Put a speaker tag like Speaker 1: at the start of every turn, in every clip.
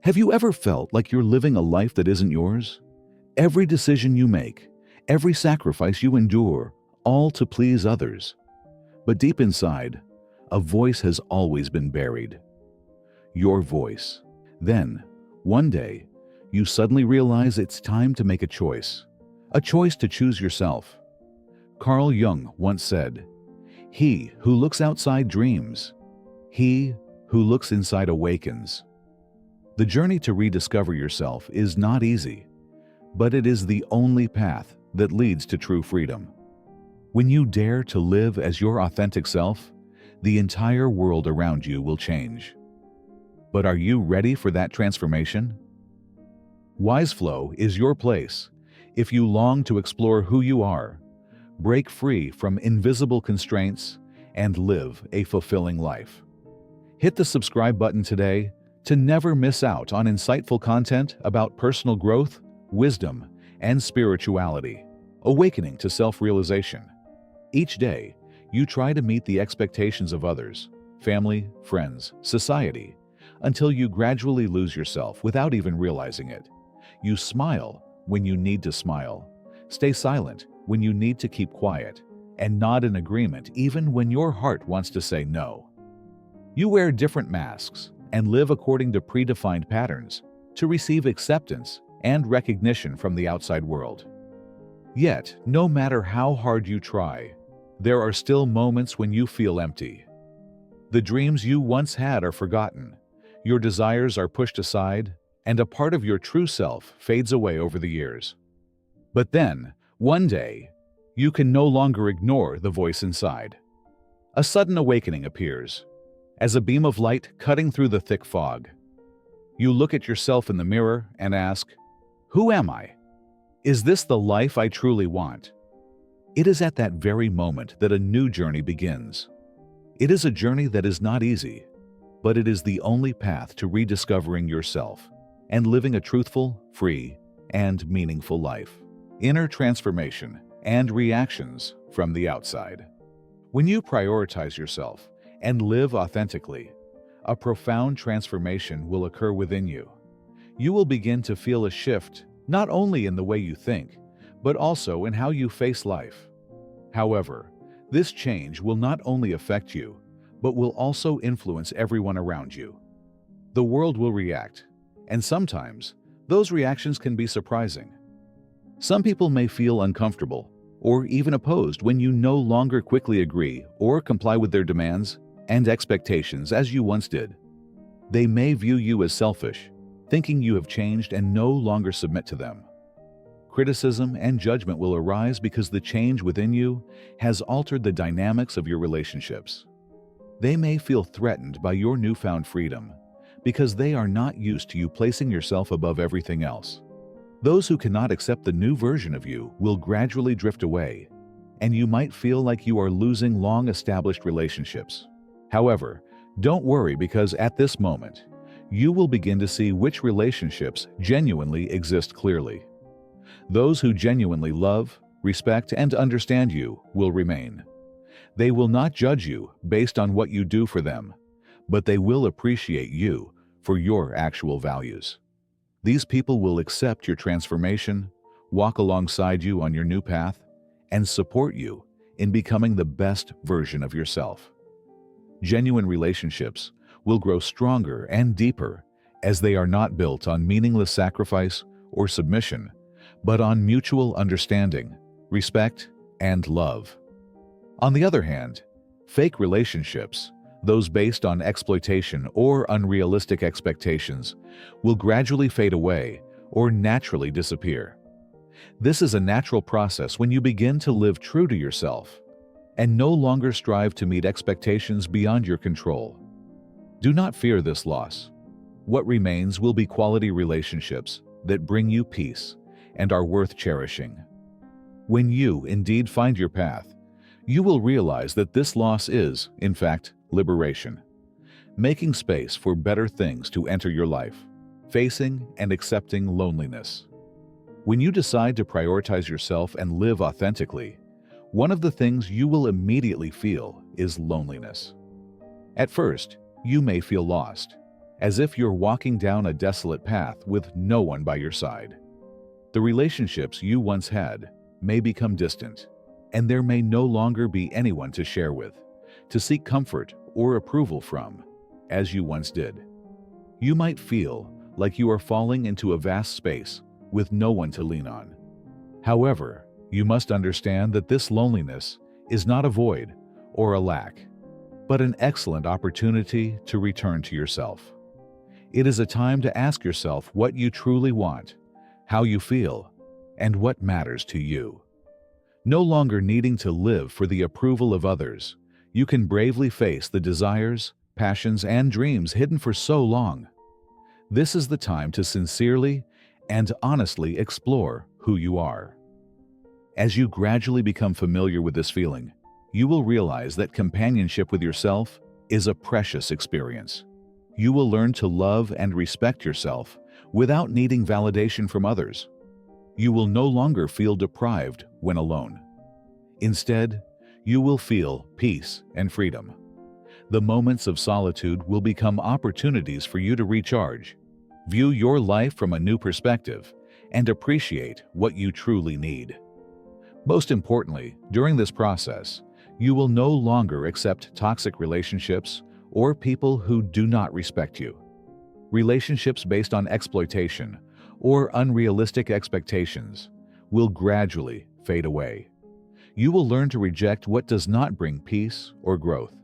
Speaker 1: Have you ever felt like you're living a life that isn't yours? Every decision you make, every sacrifice you endure, all to please others. But deep inside, a voice has always been buried. Your voice. Then, one day, you suddenly realize it's time to make a choice to choose yourself. Carl Jung once said, "He who looks outside dreams. He who looks inside awakens." The journey to rediscover yourself is not easy, but it is the only path that leads to true freedom. When you dare to live as your authentic self, the entire world around you will change. But are you ready for that transformation? WiseFlow is your place if you long to explore who you are, break free from invisible constraints, and live a fulfilling life. Hit the subscribe button today to never miss out on insightful content about personal growth, wisdom, and spirituality, awakening to self-realization. Each day, you try to meet the expectations of others, family, friends, society, until you gradually lose yourself without even realizing it. You smile when you need to smile, stay silent when you need to keep quiet, and nod in agreement even when your heart wants to say no. You wear different masks and live according to predefined patterns to receive acceptance and recognition from the outside world. Yet, no matter how hard you try, there are still moments when you feel empty. The dreams you once had are forgotten, your desires are pushed aside, and a part of your true self fades away over the years. But then, one day, you can no longer ignore the voice inside. A sudden awakening appears, as a beam of light cutting through the thick fog. You look at yourself in the mirror and ask, "Who am I? Is this the life I truly want?" It is at that very moment that a new journey begins. It is a journey that is not easy, but it is the only path to rediscovering yourself and living a truthful, free, and meaningful life. Inner transformation and reactions from the outside. When you prioritize yourself and live authentically, a profound transformation will occur within you. You will begin to feel a shift not only in the way you think, but also in how you face life. However, this change will not only affect you, but will also influence everyone around you. The world will react, and sometimes those reactions can be surprising. Some people may feel uncomfortable or even opposed when you no longer quickly agree or comply with their demands and expectations as you once did. They may view you as selfish, thinking you have changed and no longer submit to them. Criticism and judgment will arise because the change within you has altered the dynamics of your relationships. They may feel threatened by your newfound freedom because they are not used to you placing yourself above everything else. Those who cannot accept the new version of you will gradually drift away, and you might feel like you are losing long-established relationships. However, don't worry, because at this moment, you will begin to see which relationships genuinely exist clearly. Those who genuinely love, respect, and understand you will remain. They will not judge you based on what you do for them, but they will appreciate you for your actual values. These people will accept your transformation, walk alongside you on your new path, and support you in becoming the best version of yourself. Genuine relationships will grow stronger and deeper as they are not built on meaningless sacrifice or submission, but on mutual understanding, respect, and love. On the other hand, fake relationships, those based on exploitation or unrealistic expectations, will gradually fade away or naturally disappear. This is a natural process when you begin to live true to yourself and no longer strive to meet expectations beyond your control. Do not fear this loss. What remains will be quality relationships that bring you peace and are worth cherishing. When you indeed find your path, you will realize that this loss is, in fact, liberation, making space for better things to enter your life, facing and accepting loneliness. When you decide to prioritize yourself and live authentically, one of the things you will immediately feel is loneliness. At first, you may feel lost. as if you're walking down a desolate path with no one by your side. The relationships you once had may become distant, and there may no longer be anyone to share with, to seek comfort or approval from, as you once did. You might feel like you are falling into a vast space with no one to lean on. However, you must understand that this loneliness is not a void or a lack, but an excellent opportunity to return to yourself. It is a time to ask yourself what you truly want, how you feel, and what matters to you. No longer needing to live for the approval of others, you can bravely face the desires, passions, and dreams hidden for so long. This is the time to sincerely and honestly explore who you are. As you gradually become familiar with this feeling, you will realize that companionship with yourself is a precious experience. You will learn to love and respect yourself without needing validation from others. You will no longer feel deprived when alone. Instead, you will feel peace and freedom. The moments of solitude will become opportunities for you to recharge, view your life from a new perspective, and appreciate what you truly need. Most importantly, during this process, you will no longer accept toxic relationships or people who do not respect you. Relationships based on exploitation or unrealistic expectations will gradually fade away. You will learn to reject what does not bring peace or growth.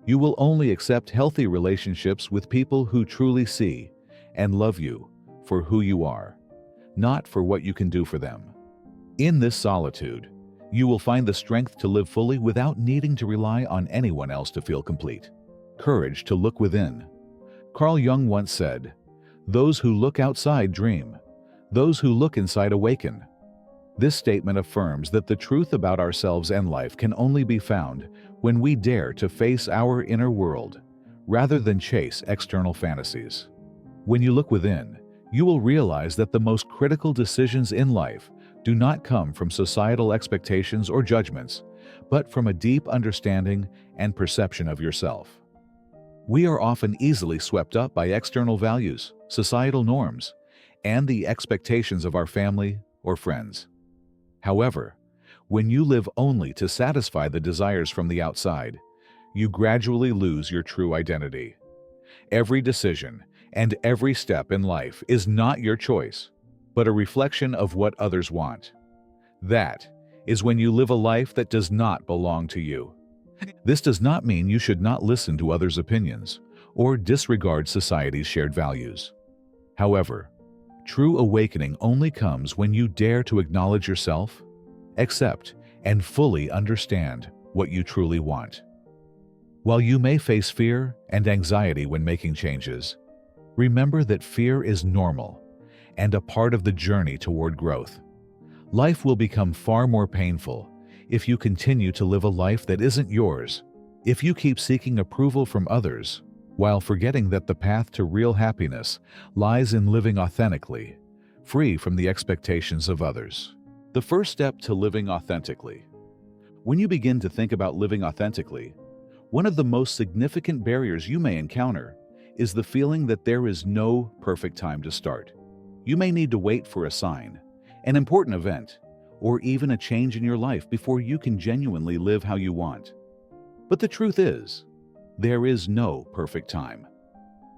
Speaker 1: You will only accept healthy relationships with people who truly see and love you for who you are, not for what you can do for them. In this solitude, you will find the strength to live fully without needing to rely on anyone else to feel complete. Courage to look within. Carl Jung once said, "Those who look outside dream. Those who look inside awaken." This statement affirms that the truth about ourselves and life can only be found when we dare to face our inner world, rather than chase external fantasies. When you look within, you will realize that the most critical decisions in life do not come from societal expectations or judgments, but from a deep understanding and perception of yourself. We are often easily swept up by external values, societal norms, and the expectations of our family or friends. However, when you live only to satisfy the desires from the outside, you gradually lose your true identity. Every decision and every step in life is not your choice, but a reflection of what others want. That is when you live a life that does not belong to you. This does not mean you should not listen to others' opinions or disregard society's shared values. However, true awakening only comes when you dare to acknowledge yourself, accept, and fully understand what you truly want. While you may face fear and anxiety when making changes, remember that fear is normal and a part of the journey toward growth. Life will become far more painful if you continue to live a life that isn't yours, if you keep seeking approval from others, while forgetting that the path to real happiness lies in living authentically, free from the expectations of others. The first step to living authentically. When you begin to think about living authentically, one of the most significant barriers you may encounter is the feeling that there is no perfect time to start. You may need to wait for a sign, an important event, or even a change in your life before you can genuinely live how you want. But the truth is, there is no perfect time.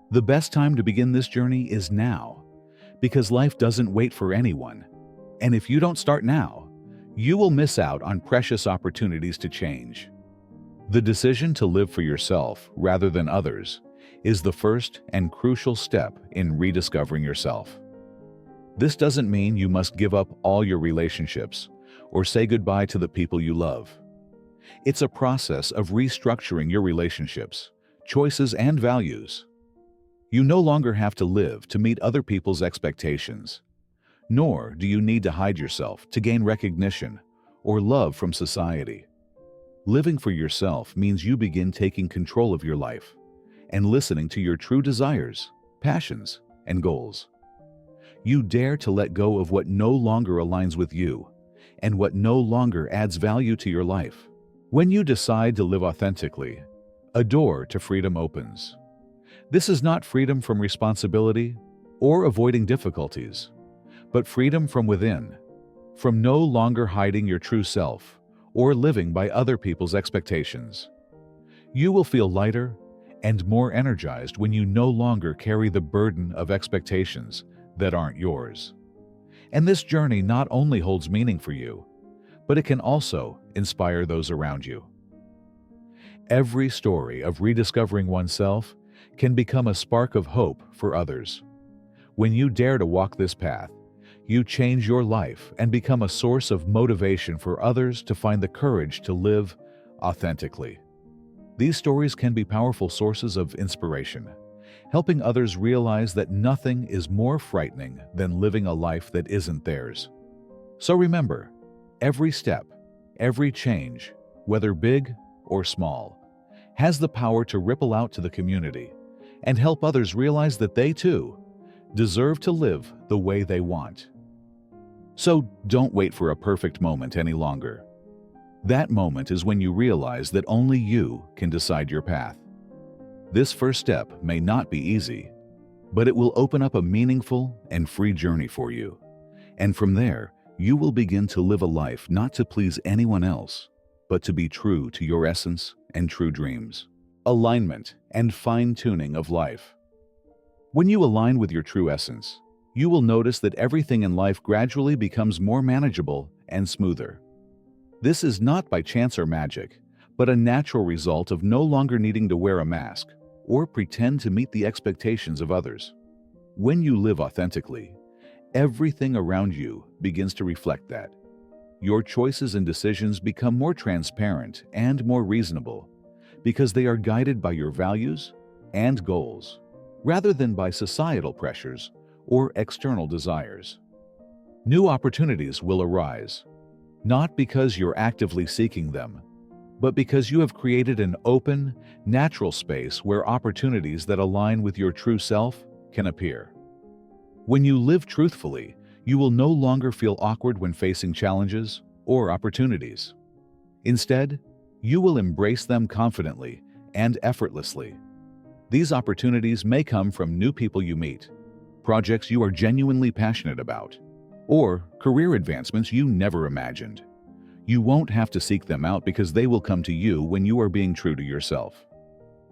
Speaker 1: The best time to begin this journey is now, because life doesn't wait for anyone. And if you don't start now, you will miss out on precious opportunities to change. The decision to live for yourself rather than others is the first and crucial step in rediscovering yourself. This doesn't mean you must give up all your relationships or say goodbye to the people you love. It's a process of restructuring your relationships, choices, and values. You no longer have to live to meet other people's expectations, nor do you need to hide yourself to gain recognition or love from society. Living for yourself means you begin taking control of your life and listening to your true desires, passions, and goals. You dare to let go of what no longer aligns with you and what no longer adds value to your life. When you decide to live authentically, a door to freedom opens. This is not freedom from responsibility or avoiding difficulties, but freedom from within, from no longer hiding your true self or living by other people's expectations. You will feel lighter and more energized when you no longer carry the burden of expectations that aren't yours. And this journey not only holds meaning for you, but it can also inspire those around you. Every story of rediscovering oneself can become a spark of hope for others. When you dare to walk this path, you change your life and become a source of motivation for others to find the courage to live authentically. These stories can be powerful sources of inspiration, helping others realize that nothing is more frightening than living a life that isn't theirs. So remember, every step, every change, whether big or small, has the power to ripple out to the community and help others realize that they too deserve to live the way they want. So don't wait for a perfect moment any longer. That moment is when you realize that only you can decide your path. This first step may not be easy, but it will open up a meaningful and free journey for you. And from there, you will begin to live a life not to please anyone else, but to be true to your essence and true dreams. Alignment and fine-tuning of life. When you align with your true essence, you will notice that everything in life gradually becomes more manageable and smoother. This is not by chance or magic, but a natural result of no longer needing to wear a mask or pretend to meet the expectations of others. When you live authentically, everything around you begins to reflect that. Your choices and decisions become more transparent and more reasonable because they are guided by your values and goals, rather than by societal pressures or external desires. New opportunities will arise, not because you're actively seeking them, but because you have created an open, natural space where opportunities that align with your true self can appear. When you live truthfully, you will no longer feel awkward when facing challenges or opportunities. Instead, you will embrace them confidently and effortlessly. These opportunities may come from new people you meet, projects you are genuinely passionate about, or career advancements you never imagined. You won't have to seek them out because they will come to you when you are being true to yourself.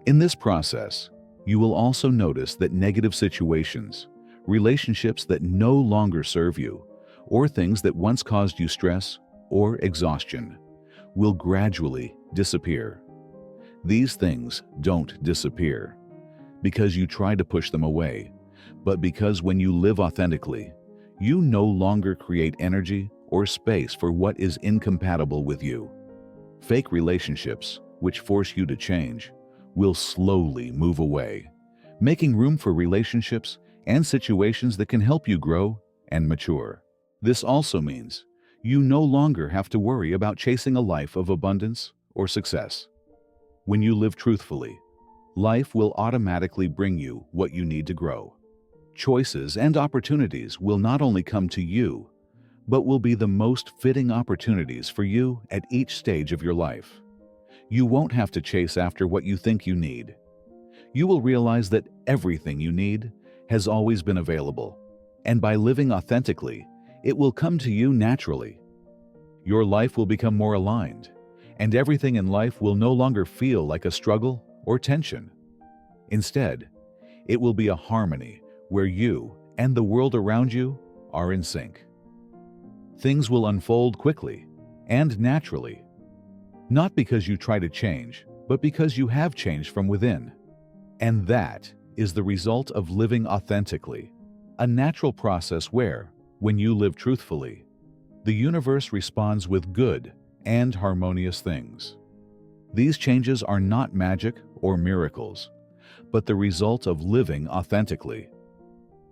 Speaker 1: In this process, you will also notice that negative situations, relationships that no longer serve you, or things that once caused you stress or exhaustion will gradually disappear. These things don't disappear because you try to push them away, but because when you live authentically, you no longer create energy or space for what is incompatible with you. Fake relationships, which force you to change, will slowly move away, making room for relationships and situations that can help you grow and mature. This also means you no longer have to worry about chasing a life of abundance or success. When you live truthfully, life will automatically bring you what you need to grow. Choices and opportunities will not only come to you, but will be the most fitting opportunities for you at each stage of your life. You won't have to chase after what you think you need. You will realize that everything you need has always been available, and by living authentically, it will come to you naturally. Your life will become more aligned, and everything in life will no longer feel like a struggle or tension. Instead, it will be a harmony where you and the world around you are in sync. Things will unfold quickly and naturally, not because you try to change, but because you have changed from within. And that is the result of living authentically, a natural process where, when you live truthfully, the universe responds with good and harmonious things. These changes are not magic or miracles, but the result of living authentically.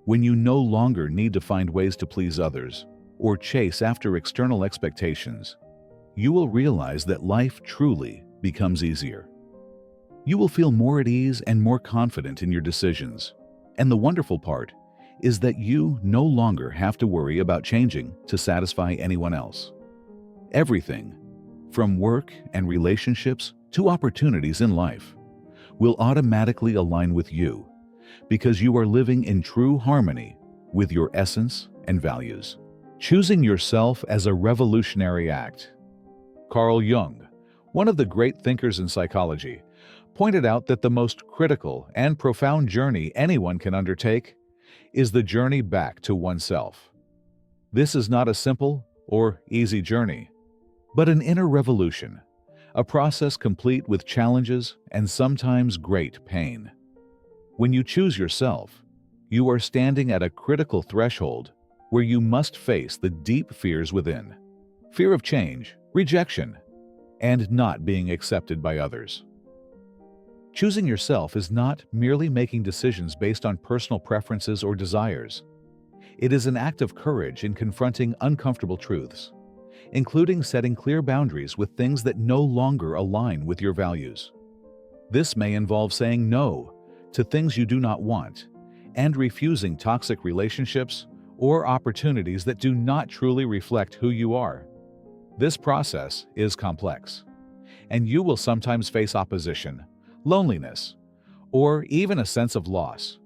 Speaker 1: When you no longer need to find ways to please others or chase after external expectations, you will realize that life truly becomes easier. You will feel more at ease and more confident in your decisions. And the wonderful part is that you no longer have to worry about changing to satisfy anyone else. Everything, from work and relationships to opportunities in life, will automatically align with you because you are living in true harmony with your essence and values. Choosing yourself as a revolutionary act. Carl Jung, one of the great thinkers in psychology, pointed out that the most critical and profound journey anyone can undertake is the journey back to oneself. This is not a simple or easy journey, but an inner revolution, a process complete with challenges and sometimes great pain. When you choose yourself, you are standing at a critical threshold where you must face the deep fears within: fear of change, rejection, and not being accepted by others. Choosing yourself is not merely making decisions based on personal preferences or desires. It is an act of courage in confronting uncomfortable truths, including setting clear boundaries with things that no longer align with your values. This may involve saying no to things you do not want and refusing toxic relationships or opportunities that do not truly reflect who you are. This process is complex, and you will sometimes face opposition, loneliness, or even a sense of loss.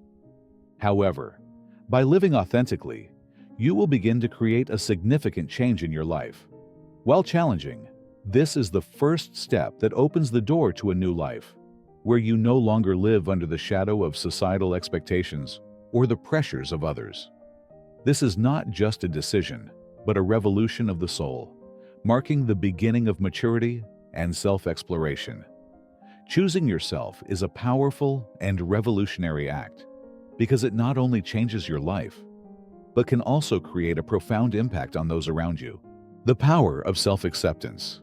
Speaker 1: However, by living authentically, you will begin to create a significant change in your life. While challenging, this is the first step that opens the door to a new life, where you no longer live under the shadow of societal expectations or the pressures of others. This is not just a decision, but a revolution of the soul, marking the beginning of maturity and self-exploration. Choosing yourself is a powerful and revolutionary act because it not only changes your life, but can also create a profound impact on those around you. The power of self-acceptance.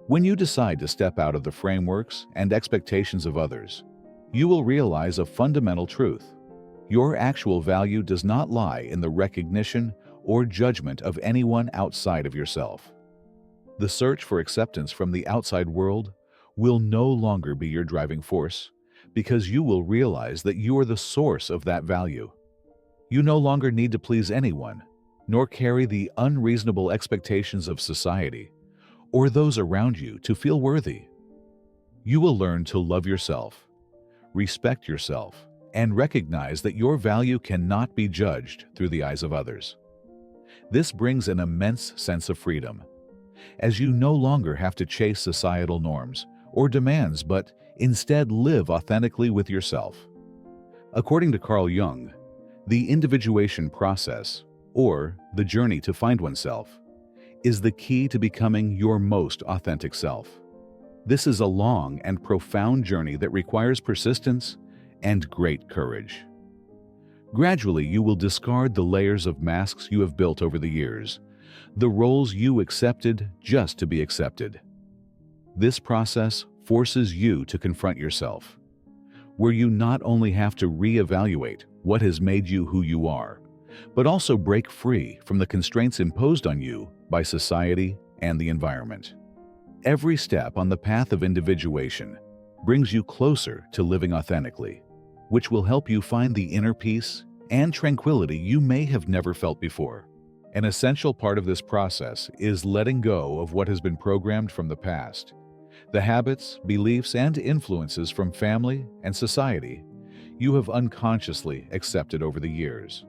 Speaker 1: When you decide to step out of the frameworks and expectations of others, you will realize a fundamental truth. Your actual value does not lie in the recognition or judgment of anyone outside of yourself. The search for acceptance from the outside world will no longer be your driving force, because you will realize that you are the source of that value. You no longer need to please anyone, nor carry the unreasonable expectations of society or those around you to feel worthy. You will learn to love yourself, respect yourself, and recognize that your value cannot be judged through the eyes of others. This brings an immense sense of freedom, as you no longer have to chase societal norms or demands, but instead live authentically with yourself. According to Carl Jung, the individuation process, or the journey to find oneself, is the key to becoming your most authentic self. This is a long and profound journey that requires persistence and great courage. Gradually, you will discard the layers of masks you have built over the years, the roles you accepted just to be accepted. This process forces you to confront yourself, where you not only have to reevaluate what has made you who you are, but also break free from the constraints imposed on you by society and the environment. Every step on the path of individuation brings you closer to living authentically, which will help you find the inner peace and tranquility you may have never felt before. An essential part of this process is letting go of what has been programmed from the past. The habits, beliefs, and influences from family and society you have unconsciously accepted over the years.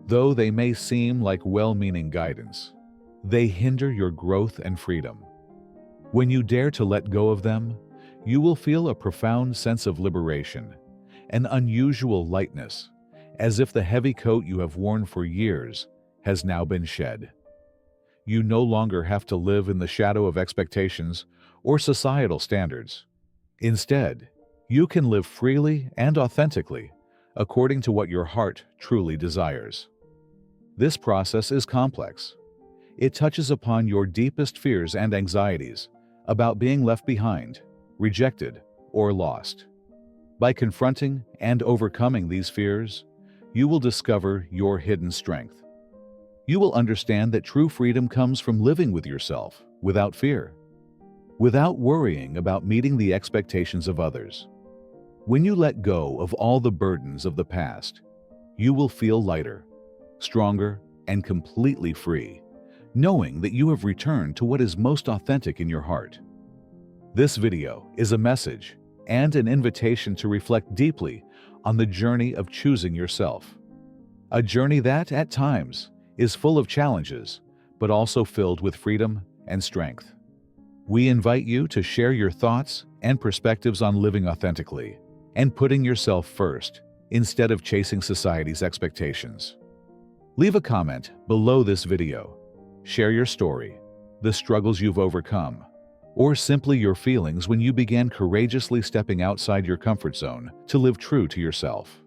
Speaker 1: Though they may seem like well-meaning guidance, they hinder your growth and freedom. When you dare to let go of them, you will feel a profound sense of liberation, an unusual lightness, as if the heavy coat you have worn for years has now been shed. You no longer have to live in the shadow of expectations or societal standards. Instead, you can live freely and authentically according to what your heart truly desires. This process is complex. It touches upon your deepest fears and anxieties about being left behind, rejected, or lost. By confronting and overcoming these fears, you will discover your hidden strength. You will understand that true freedom comes from living with yourself without fear, without worrying about meeting the expectations of others. When you let go of all the burdens of the past, you will feel lighter, stronger, and completely free, knowing that you have returned to what is most authentic in your heart. This video is a message and an invitation to reflect deeply on the journey of choosing yourself. A journey that, at times, is full of challenges, but also filled with freedom and strength. We invite you to share your thoughts and perspectives on living authentically and putting yourself first instead of chasing society's expectations. Leave a comment below this video. Share your story, the struggles you've overcome, or simply your feelings when you began courageously stepping outside your comfort zone to live true to yourself.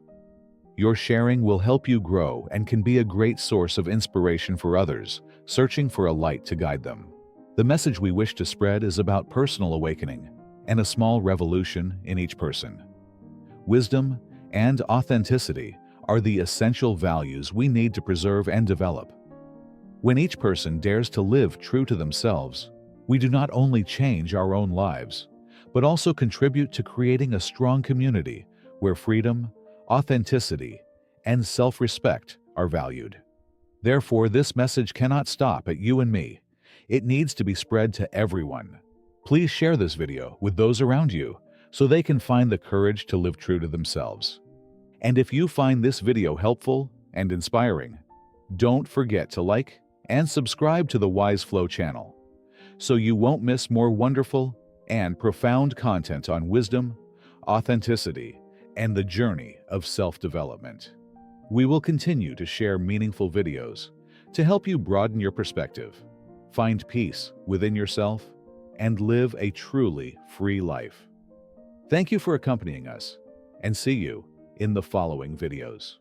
Speaker 1: Your sharing will help you grow and can be a great source of inspiration for others searching for a light to guide them. The message we wish to spread is about personal awakening and a small revolution in each person. Wisdom and authenticity are the essential values we need to preserve and develop. When each person dares to live true to themselves, we do not only change our own lives, but also contribute to creating a strong community where freedom, authenticity, and self-respect are valued. Therefore, this message cannot stop at you and me. It needs to be spread to everyone. Please share this video with those around you so they can find the courage to live true to themselves. And if you find this video helpful and inspiring, don't forget to like and subscribe to the Wise Flow channel so you won't miss more wonderful and profound content on wisdom, authenticity, and the journey of self-development. We will continue to share meaningful videos to help you broaden your perspective, find peace within yourself, and live a truly free life. Thank you for accompanying us, and see you in the following videos.